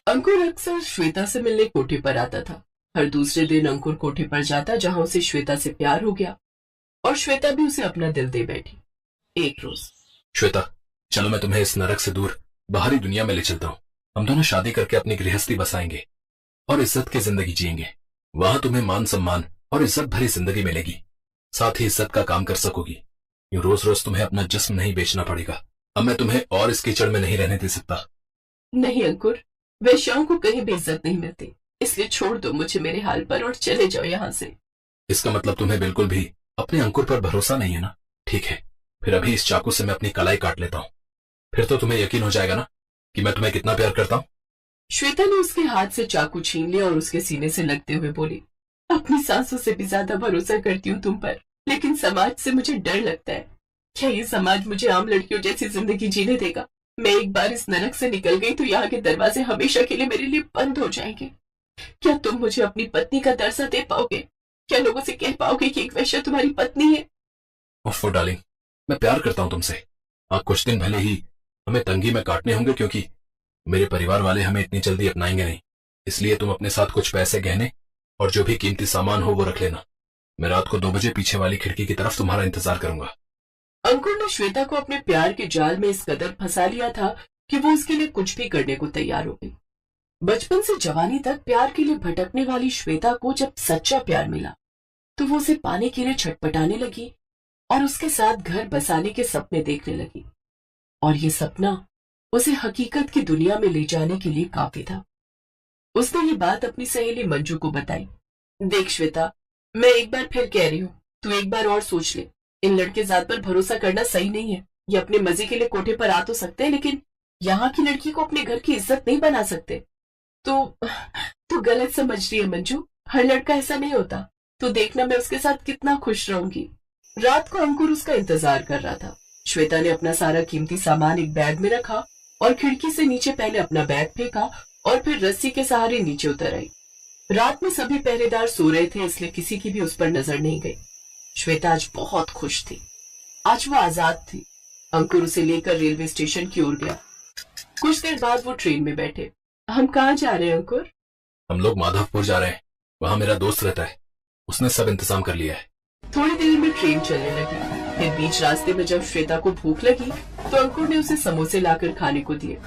अंकुर अक्सर श्वेता से मिलने कोठे पर आता था। हर दूसरे दिन अंकुर कोठे पर जाता जहां उसे श्वेता से प्यार हो गया और श्वेता भी उसे अपना दिल दे बैठी। एक रोज, श्वेता, चलो मैं तुम्हें इस नरक से दूर बाहरी दुनिया में ले चलता हूँ। हम दोनों शादी करके अपनी गृहस्थी बसाएंगे और इज्जत की जिंदगी जिएंगे। वहां तुम्हें मान सम्मान और इज्जत भरी जिंदगी मिलेगी, साथ ही इज्जत का काम कर सकोगी। यूं रोज रोज तुम्हें अपना जिस्म नहीं बेचना पड़ेगा। अब मैं तुम्हें और इस कीचड़ में नहीं रहने दे सकता। नहीं अंकुर, वैश्याओं को कहीं भी इज्जत नहीं मिलती, इसलिए छोड़ दो मुझे मेरे हाल पर और चले जाओ यहाँ से। इसका मतलब तुम्हें बिल्कुल भी अपने अंकुर पर भरोसा नहीं है ना? ठीक है, फिर अभी इस चाकू से मैं अपनी कलाई काट लेता हूँ। फिर तो तुम्हें यकीन हो जाएगा ना कि मैं तुम्हें कितना प्यार करता हूँ। श्वेता ने उसके हाथ से चाकू छीन लिया और उसके सीने से लगते हुए बोली, अपनी सांसों से भी ज्यादा भरोसा करती हूँ तुम पर, लेकिन समाज से मुझे डर लगता है। क्या ये समाज मुझे आम लड़कियों जैसी जिंदगी जीने देगा? मैं एक बार इस नरक से निकल गई तो यहाँ के दरवाजे हमेशा के लिए मेरे लिए बंद हो जाएंगे। क्या तुम मुझे अपनी पत्नी का दर्जा दे पाओगे? क्या लोगों से कह पाओगे कि एक वैश्या तुम्हारी पत्नी है? ओफो डार्लिंग, मैं प्यार करता हूँ तुमसे। हाँ, कुछ दिन भले ही हमें तंगी में काटने होंगे क्योंकि मेरे परिवार वाले हमें इतनी जल्दी अपनाएंगे नहीं। इसलिए तुम अपने साथ कुछ पैसे, गहने और जो भी कीमती सामान हो वो रख लेना। मैं रात को 2 बजे पीछे वाली खिड़की की तरफ तुम्हारा इंतजार करूंगा। अंकुर ने श्वेता को अपने प्यार के जाल में इस कदर फंसा लिया था कि वो उसके लिए कुछ भी करने को तैयार हो गई। बचपन से जवानी तक प्यार के लिए भटकने वाली श्वेता को जब सच्चा प्यार मिला तो वो उसे पाने के लिए छटपटाने लगी और उसके साथ घर बसाने के सपने देखने लगी। और ये सपना उसे हकीकत की दुनिया में ले जाने के लिए काफी था। उसने ये बात अपनी सहेली मंजू को बताई। देख श्वेता, मैं एक बार फिर कह रही हूँ, तू एक बार और सोच ले। इन लड़के जात पर भरोसा करना सही नहीं है। ये अपने मजे के लिए कोठे पर आ तो सकते हैं, लेकिन यहाँ की लड़की को अपने घर की इज्जत नहीं बना सकते। तो गलत समझ रही है मंजू, हर लड़का ऐसा नहीं होता। तो देखना मैं उसके साथ कितना खुश रहूंगी। रात को अंकुर उसका इंतजार कर रहा था। श्वेता ने अपना सारा कीमती सामान एक बैग में रखा और खिड़की से नीचे पहले अपना बैग फेंका और फिर रस्सी के सहारे नीचे उतर आई। रात में सभी पहरेदार सो रहे थे, इसलिए किसी की भी उस पर नजर नहीं गई। श्वेता आज बहुत खुश थी। आज वो आजाद थी। अंकुर उसे लेकर रेलवे स्टेशन की ओर गया। कुछ देर बाद वो ट्रेन में बैठे। हम कहाँ जा रहे हैं अंकुर? हम लोग माधवपुर जा रहे हैं। वहाँ मेरा दोस्त रहता है, उसने सब इंतजाम कर लिया है। थोड़ी देर में ट्रेन चलने लगी। फिर बीच रास्ते में जब श्वेता को भूख लगी तो अंकुर ने उसे समोसे लाकर खाने को दिए।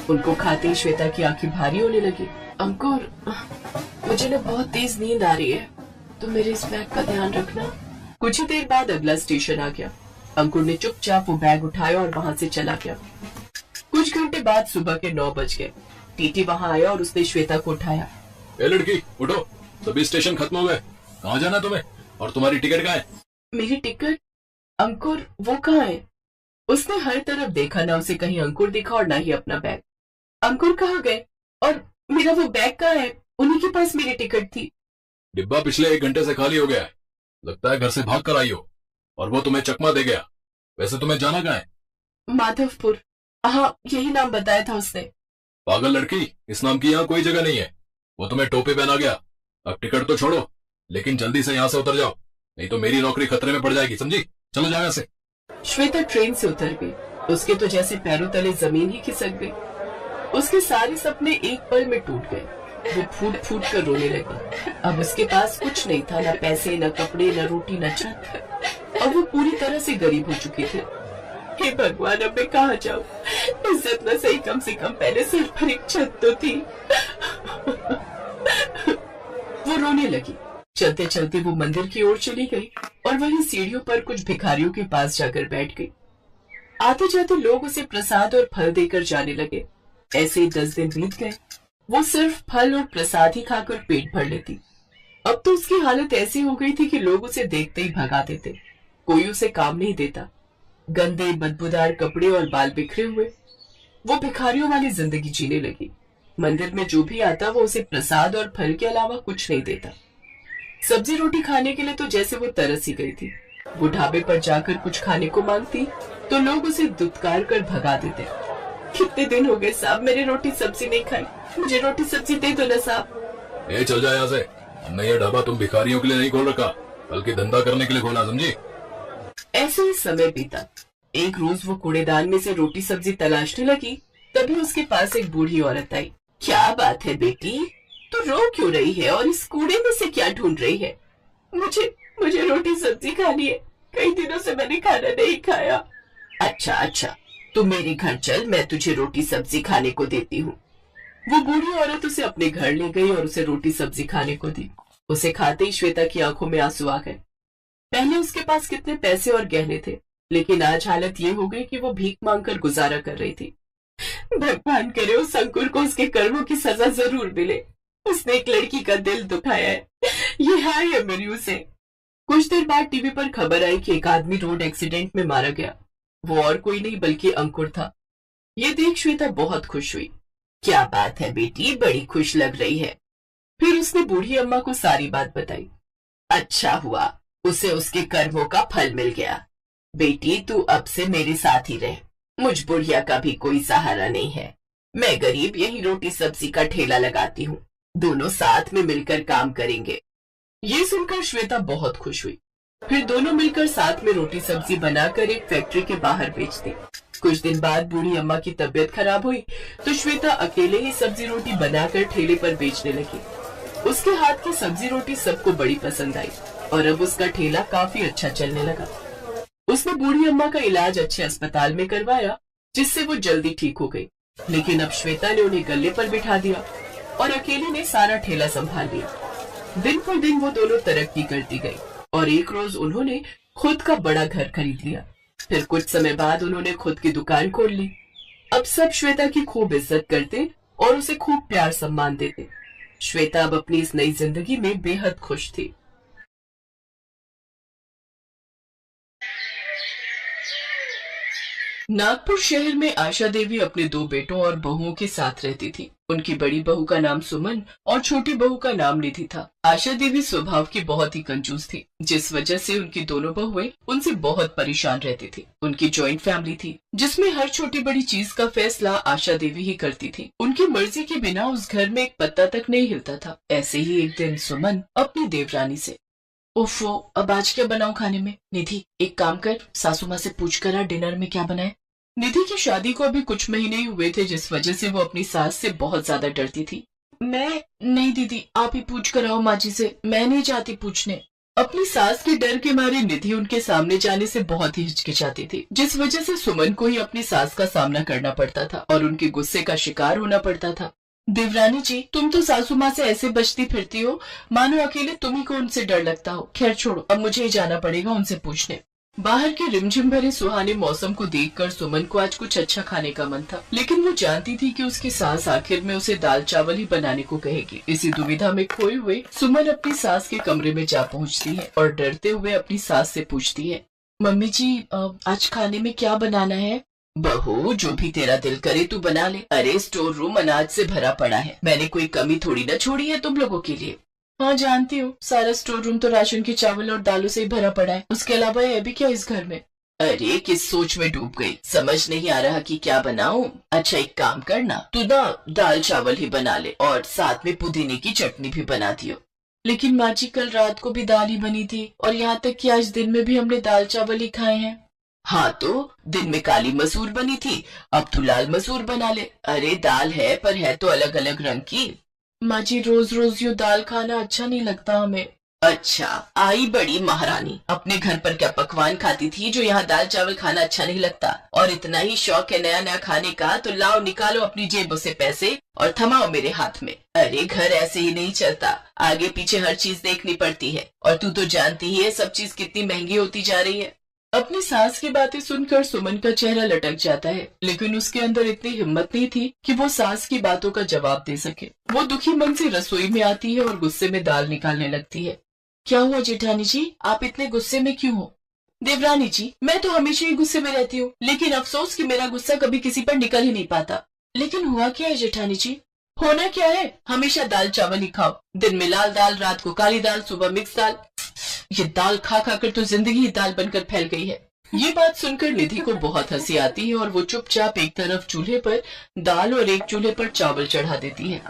उनको खाते ही श्वेता की आंखें भारी होने लगी। अंकुर, मुझे ना बहुत तेज नींद आ रही है, तो मेरे इस बैग का ध्यान रखना। कुछ ही देर बाद अगला स्टेशन आ गया। अंकुर ने चुपचाप वो बैग उठाया और वहाँ से चला गया। कुछ घंटे बाद सुबह के 9 बज गए। टीटी वहाँ आया और उसने श्वेता को उठाया। ए लड़की, उठो, सभी स्टेशन खत्म हो गए। कहाँ जाना तुम्हें? और तुम्हारी टिकट कहाँ है? मेरी टिकट? अंकुर, वो कहाँ है? उसने हर तरफ देखा, ना उसे कहीं अंकुर दिखा और ना ही अपना बैग। अंकुर कहाँ गए? और मेरा वो बैग कहाँ है? उन्हीं के पास मेरी टिकट थी। डिब्बा पिछले 1 घंटे से खाली हो गया है। लगता है घर से भाग कर आई हो और वो तुम्हें चकमा दे गया। वैसे तुम्हें जाना कहाँ है? माधवपुर। हाँ, यही नाम बताया था उसने। पागल लड़की, इस नाम की यहाँ कोई जगह नहीं है। वो तुम्हें टोपी पहना गया। अब टिकट तो छोड़ो, लेकिन जल्दी से यहाँ से उतर जाओ, नहीं तो मेरी नौकरी खतरे में पड़ जाएगी, समझी? चलो जाओ यहाँ से। श्वेता ट्रेन से उतर गई। उसके तो जैसे पैरों तले जमीन ही खिसक गई। उसके सारे सपने एक पल में टूट गए। वो फूट फूट कर रोने लगी। अब उसके पास कुछ नहीं था, न पैसे, न कपड़े, न रोटी, न छत। अब वो पूरी तरह से गरीब हो चुकी थी। हे भगवान, अब मैं कहाँ जाऊँ? इज्जत न सही, कम से कम पहले सिर पर एक छत तो थी। वो रोने लगी। चलते चलते वो मंदिर की ओर चली गई और वहीं सीढ़ियों पर कुछ भिखारियों के पास जाकर बैठ गई। आते जाते लोग उसे प्रसाद और फल देकर जाने लगे। ऐसे ही 10 दिन बीत गए। वो सिर्फ फल और प्रसाद ही खाकर पेट भर लेती। अब तो उसकी हालत ऐसी हो गई थी कि लोग उसे देखते ही भगा देते। कोई उसे काम नहीं देता। गंदे बदबूदार कपड़े और बाल बिखरे हुए वो भिखारियों वाली जिंदगी जीने लगी। मंदिर में जो भी आता वो उसे प्रसाद और फल के अलावा कुछ नहीं देता। सब्जी रोटी खाने के लिए तो जैसे वो तरस ही गई थी। वो ढाबे पर जाकर कुछ खाने को मांगती तो लोग उसे दुत्कार कर भगा देते। कितने दिन हो गए साहब, मेरी रोटी सब्जी नहीं खाई, मुझे रोटी सब्जी दे दो ना साहब। ए चल जा यहाँ से। हमने ये ढाबा तुम भिखारियों के लिए नहीं खोल रखा, बल्कि धंधा करने के लिए खोला, समझी? ऐसे ही समय बीता। एक रोज वो कूड़ेदान में से रोटी सब्जी तलाशने लगी। तभी उसके पास एक बूढ़ी औरत आई। क्या बात है बेटी, तू रो क्यों रही है और इस कूड़े में से क्या ढूंढ रही है? मुझे मुझे रोटी सब्जी खानी है, कई दिनों से मैंने खाना नहीं खाया। अच्छा अच्छा, तू मेरे घर चल, मैं तुझे रोटी सब्जी खाने को देती हूँ। वो बूढ़ी औरत उसे अपने घर ले गई और उसे रोटी सब्जी खाने को दी। उसे खाते ही श्वेता की आंखों में आंसू आ गए। पहले उसके पास कितने पैसे और गहने थे, लेकिन आज हालत ये हो गई कि वो भीख मांगकर गुजारा कर रही थी। भगवान करे उस अंकुर को उसके कर्मों की सजा जरूर मिले। उसने एक लड़की का दिल दुखाया है, ये हाय है मेरी उसे। कुछ देर बाद टीवी पर खबर आई कि एक आदमी रोड एक्सीडेंट में मारा गया। वो और कोई नहीं बल्कि अंकुर था। ये देख श्वेता बहुत खुश हुई। क्या बात है बेटी, बड़ी खुश लग रही है। फिर उसने बूढ़ी अम्मा को सारी बात बताई। अच्छा हुआ, उसे उसके कर्मों का फल मिल गया। बेटी तू अब से मेरे साथ ही रह, मुझ बुढ़िया का भी कोई सहारा नहीं है। मैं गरीब यही रोटी सब्जी का ठेला लगाती हूँ, दोनों साथ में मिलकर काम करेंगे। ये सुनकर श्वेता बहुत खुश हुई। फिर दोनों मिलकर साथ में रोटी सब्जी बनाकर एक फैक्ट्री के बाहर बेच दी। कुछ दिन बाद बूढ़ी अम्मा की तबीयत खराब हुई तो श्वेता अकेले ही सब्जी रोटी बनाकर ठेले पर बेचने लगी। उसके हाथ की सब्जी रोटी सबको बड़ी पसंद आई और अब उसका ठेला काफी अच्छा चलने लगा। उसने बूढ़ी अम्मा का इलाज अच्छे अस्पताल में करवाया, जिससे वो जल्दी ठीक हो गई। लेकिन अब श्वेता ने उन्हें गले पर बिठा दिया और अकेले ने सारा ठेला संभाल लिया। दिन पर दिन वो दोनों तरक्की करती गई और एक रोज उन्होंने खुद का बड़ा घर खरीद लिया। फिर कुछ समय बाद उन्होंने खुद की दुकान खोल ली। अब सब श्वेता की खूब इज्जत करते और उसे खूब प्यार सम्मान देते। श्वेता अब अपनी इस नई जिंदगी में बेहद खुश थी। नागपुर शहर में आशा देवी अपने 2 बेटों और बहुओं के साथ रहती थी। उनकी बड़ी बहू का नाम सुमन और छोटी बहू का नाम निधि था। आशा देवी स्वभाव की बहुत ही कंजूस थी, जिस वजह से उनकी दोनों बहुएं उनसे बहुत परेशान रहती थी। उनकी जॉइंट फैमिली थी, जिसमें हर छोटी बड़ी चीज का फैसला आशा देवी ही करती थी। उनकी मर्जी के बिना उस घर में एक पत्ता तक नहीं हिलता था। ऐसे ही एक दिन सुमन अपनी देवरानी से, ओफो, अब आज क्या बनाऊं खाने में? निधि एक काम कर, सासू माँ से पूछ कर आ डिनर में क्या बनाए। निधि की शादी को अभी कुछ महीने ही हुए थे, जिस वजह से वो अपनी सास से बहुत ज्यादा डरती थी। मैं नहीं दीदी, आप ही पूछ कर आओ माँ जी से, मैं नहीं चाहती पूछने। अपनी सास के डर के मारे निधि उनके सामने जाने से बहुत ही हिचकिचाती थी, जिस वजह से सुमन को ही अपनी सास का सामना करना पड़ता था और उनके गुस्से का शिकार होना पड़ता था। देवरानी जी, तुम तो सासू माँ से ऐसे बचती फिरती हो मानो अकेले तुम्ही को उनसे डर लगता हो। खैर छोड़ो, अब मुझे ही जाना पड़ेगा उनसे पूछने। बाहर के रिमझिम भरे सुहाने मौसम को देखकर सुमन को आज कुछ अच्छा खाने का मन था, लेकिन वो जानती थी कि उसकी सास आखिर में उसे दाल चावल ही बनाने को कहेगी। इसी दुविधा में खोए हुए सुमन अपनी सास के कमरे में जा पहुंचती है और डरते हुए अपनी सास से पूछती है, मम्मी जी आज खाने में क्या बनाना है? बहू, जो भी तेरा दिल करे तू बना ले। अरे स्टोर रूम अनाज से भरा पड़ा है, मैंने कोई कमी थोड़ी न छोड़ी है तुम लोगों के लिए। हाँ जानती हूँ, सारा स्टोर रूम तो राशन के चावल और दालों से ही भरा पड़ा है, उसके अलावा है भी क्या इस घर में? अरे किस सोच में डूब गई, समझ नहीं आ रहा कि क्या बनाऊं। अच्छा एक काम करना, तू ना दाल चावल ही बना ले और साथ में पुदीने की चटनी भी बना दियो। लेकिन माँ जी, कल रात को भी दाल ही बनी थी और यहाँ तक कि आज दिन में भी हमने दाल चावल ही खाए हैं। हाँ तो दिन में काली मसूर बनी थी, अब तू लाल मसूर बना ले। अरे दाल है पर है तो अलग अलग रंग की। माँ जी, रोज रोज यूँ दाल खाना अच्छा नहीं लगता हमें। अच्छा, आई बड़ी महारानी, अपने घर पर क्या पकवान खाती थी जो यहाँ दाल चावल खाना अच्छा नहीं लगता? और इतना ही शौक है नया नया खाने का तो लाओ निकालो अपनी जेबों से पैसे और थमाओ मेरे हाथ में। अरे घर ऐसे ही नहीं चलता, आगे पीछे हर चीज देखनी पड़ती है और तू तो जानती ही है सब चीज कितनी महंगी होती जा रही है। अपनी सास की बातें सुनकर सुमन का चेहरा लटक जाता है, लेकिन उसके अंदर इतनी हिम्मत नहीं थी कि वो सास की बातों का जवाब दे सके। वो दुखी मन से रसोई में आती है और गुस्से में दाल निकालने लगती है। क्या हुआ जेठानी जी, आप इतने गुस्से में क्यों हो? देवरानी जी, मैं तो हमेशा ही गुस्से में रहती हूँ, लेकिन अफसोस कि मेरा गुस्सा कभी किसी पर निकल ही नहीं पाता। लेकिन हुआ क्या है जेठानी जी? होना क्या है, हमेशा दाल चावल ही खाओ, दिन में लाल दाल, रात को काली दाल, सुबह मिक्स दाल। ये दाल खा खा कर तो जिंदगी ही दाल बनकर फैल गई है। ये बात सुनकर निधि को बहुत हंसी आती है और वो चुपचाप एक तरफ चूल्हे पर दाल और एक चूल्हे पर चावल चढ़ा देती है।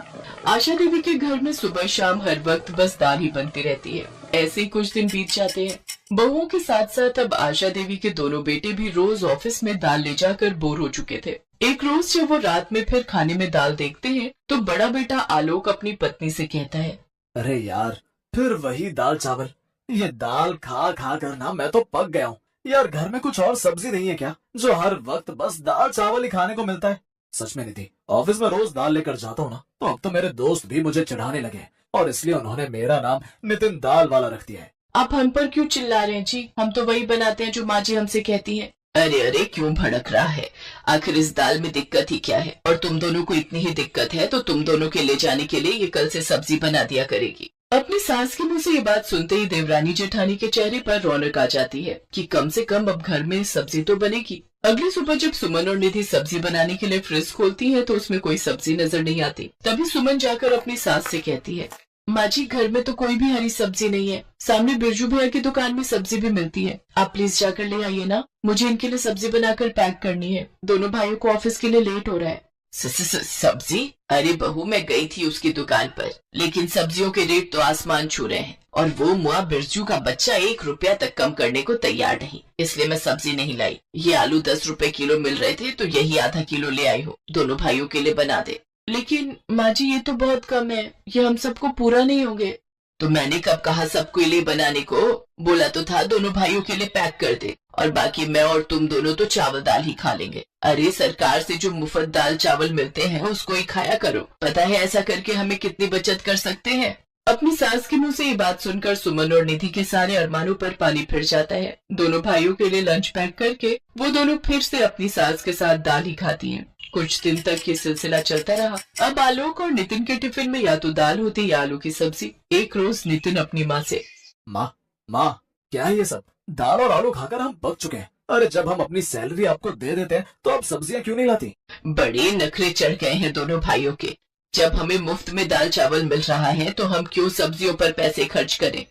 आशा देवी के घर में सुबह शाम हर वक्त बस दाल ही बनती रहती है। ऐसे ही कुछ दिन बीत जाते हैं। बहुओं के साथ साथ अब आशा देवी के दोनों बेटे भी रोज ऑफिस में दाल ले जाकर बोर हो चुके थे। एक रोज जब वो रात में फिर खाने में दाल देखते हैं तो बड़ा बेटा आलोक अपनी पत्नी से कहता है, अरे यार, फिर वही दाल चावल। ये दाल खा खा कर ना मैं तो पक गया हूँ। यार, घर में कुछ और सब्जी नहीं है क्या, जो हर वक्त बस दाल चावल ही खाने को मिलता है? सच में निधि, ऑफिस में रोज दाल लेकर जाता हूँ ना, तो अब तो मेरे दोस्त भी मुझे चिढ़ाने लगे और इसलिए उन्होंने मेरा नाम नितिन दाल वाला रख दिया है। आप हम पर क्यों चिल्ला रहे हैं जी? हम तो वही बनाते हैं जो माँ जी हमसे कहती है। अरे अरे, क्यों भड़क रहा है? आखिर इस दाल में दिक्कत ही क्या है? और तुम दोनों को इतनी ही दिक्कत है तो तुम दोनों के ले जाने के लिए ये कल से सब्जी बना दिया करेगी। अपनी सास के मुंह से ये बात सुनते ही देवरानी जेठानी के चेहरे पर रौनक आ जाती है कि कम से कम अब घर में सब्जी तो बनेगी। अगली सुबह जब सुमन और निधि सब्जी बनाने के लिए फ्रिज खोलती है तो उसमें कोई सब्जी नजर नहीं आती। तभी सुमन जाकर अपनी सास से कहती है, माँ जी, घर में तो कोई भी हरी सब्जी नहीं है। सामने बिरजू भैया की दुकान में सब्जी भी मिलती है, आप प्लीज जाकर ले आइए ना। मुझे इनके लिए सब्जी बनाकर पैक करनी है। दोनों भाइयों को ऑफिस के लिए लेट हो रहा है। सब्जी? अरे बहू, मैं गई थी उसकी दुकान पर, लेकिन सब्जियों के रेट तो आसमान छू रहे हैं और वो मुआ बिरजू का बच्चा 1 रुपया तक कम करने को तैयार नहीं, इसलिए मैं सब्जी नहीं लाई। ये आलू 10 रुपए किलो मिल रहे थे तो यही आधा किलो ले आई हो, दोनों भाइयों के लिए बना दे। लेकिन माँ जी, ये तो बहुत कम है, ये हम सबको पूरा नहीं होंगे। तो मैंने कब कहा सबके लिए बनाने को? बोला तो था दोनों भाइयों के लिए पैक कर दे और बाकी मैं और तुम दोनों तो चावल दाल ही खा लेंगे। अरे, सरकार से जो मुफ्त दाल चावल मिलते हैं उसको ही खाया करो। पता है ऐसा करके हमें कितनी बचत कर सकते हैं। अपनी सास के मुंह से ये बात सुनकर सुमन और निधि के सारे अरमानों पर पानी फिर जाता है। दोनों भाइयों के लिए लंच पैक करके वो दोनों फिर से अपनी सास के साथ दाल ही खाती हैं। कुछ दिन तक ये सिलसिला चलता रहा। अब आलोक और नितिन के टिफिन में या तो दाल होती या आलू की सब्जी। एक रोज नितिन अपनी माँ से, माँ, क्या है ये सब? दाल और आलू खाकर हम पक चुके हैं। अरे, जब हम अपनी सैलरी आपको दे देते हैं तो आप सब्जियां क्यों नहीं लाती? बड़े नखरे चढ़ गए हैं दोनों भाइयों के। जब हमें मुफ्त में दाल चावल मिल रहा है तो हम क्यों सब्जियों पर पैसे खर्च करें?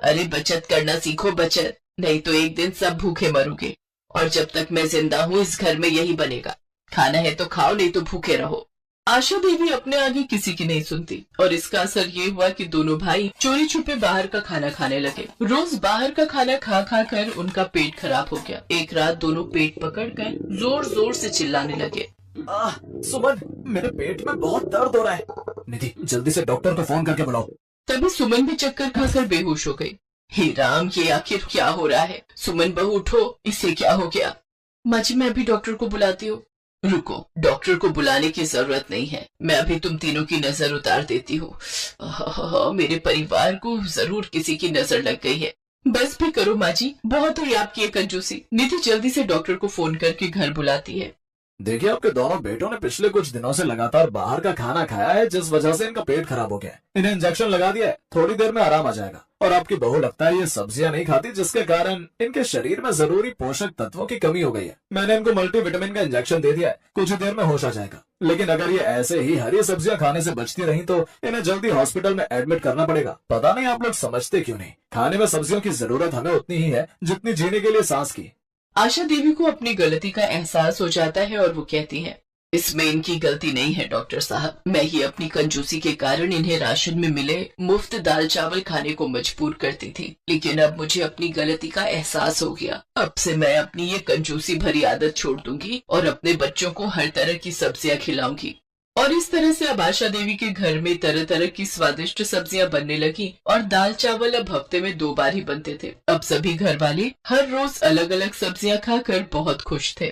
अरे, बचत करना सीखो, बचत, नहीं तो एक दिन सब भूखे मरोगे। और जब तक मैं जिंदा हूँ इस घर में यही बनेगा। खाना है तो खाओ, नहीं तो भूखे रहो। आशा देवी अपने आगे किसी की नहीं सुनती और इसका असर ये हुआ कि दोनों भाई चोरी छुपे बाहर का खाना खाने लगे। रोज बाहर का खाना खा खा कर उनका पेट खराब हो गया। एक रात दोनों पेट पकड़कर जोर जोर से चिल्लाने लगे, सुमन, मेरे पेट में बहुत दर्द हो रहा है। निधि, जल्दी से डॉक्टर को फोन करके बुलाओ। तभी सुमन भी चक्कर खाकर बेहोश हो गई। हे राम, ये आखिर क्या हो रहा है? सुमन बहू उठो, इसे क्या हो गया? माँ जी, मैं अभी डॉक्टर को बुलाती हूँ। रुको, डॉक्टर को बुलाने की जरूरत नहीं है, मैं अभी तुम तीनों की नजर उतार देती हूँ। मेरे परिवार को जरूर किसी की नजर लग गई है। बस भी करो माँ जी, बहुत हुई आपकी ये कंजूसी। निधि जल्दी से डॉक्टर को फोन करके घर बुलाती है। देखिए, आपके दोनों बेटों ने पिछले कुछ दिनों से लगातार बाहर का खाना खाया है, जिस वजह से इनका पेट खराब हो गया है। इन्हें इंजेक्शन लगा दिया है, थोड़ी देर में आराम आ जाएगा। और आपकी बहू लगता है ये सब्जियां नहीं खाती, जिसके कारण इनके शरीर में जरूरी पोषक तत्वों की कमी हो गई है। मैंने इनको मल्टीविटामिन का इंजेक्शन दे दिया है, कुछ ही देर में होश आ जाएगा। लेकिन अगर ये ऐसे ही हरी सब्जियां खाने से बचती रही तो इन्हें जल्दी हॉस्पिटल में एडमिट करना पड़ेगा। पता नहीं आप लोग समझते क्यों नहीं, खाने में सब्जियों की जरूरत हमें उतनी ही है जितनी जीने के लिए सांस की। आशा देवी को अपनी गलती का एहसास हो जाता है और वो कहती है, इसमें इनकी गलती नहीं है डॉक्टर साहब, मैं ही अपनी कंजूसी के कारण इन्हें राशन में मिले मुफ्त दाल चावल खाने को मजबूर करती थी। लेकिन अब मुझे अपनी गलती का एहसास हो गया। अब से मैं अपनी ये कंजूसी भरी आदत छोड़ दूंगी और अपने बच्चों को हर तरह की सब्जियां खिलाऊंगी। और इस तरह से अब आशा देवी के घर में तरह तरह की स्वादिष्ट सब्जियां बनने लगी और दाल चावल अब हफ्ते में 2 बार ही बनते थे। अब सभी घर वाले हर रोज अलग अलग सब्जियां खाकर बहुत खुश थे।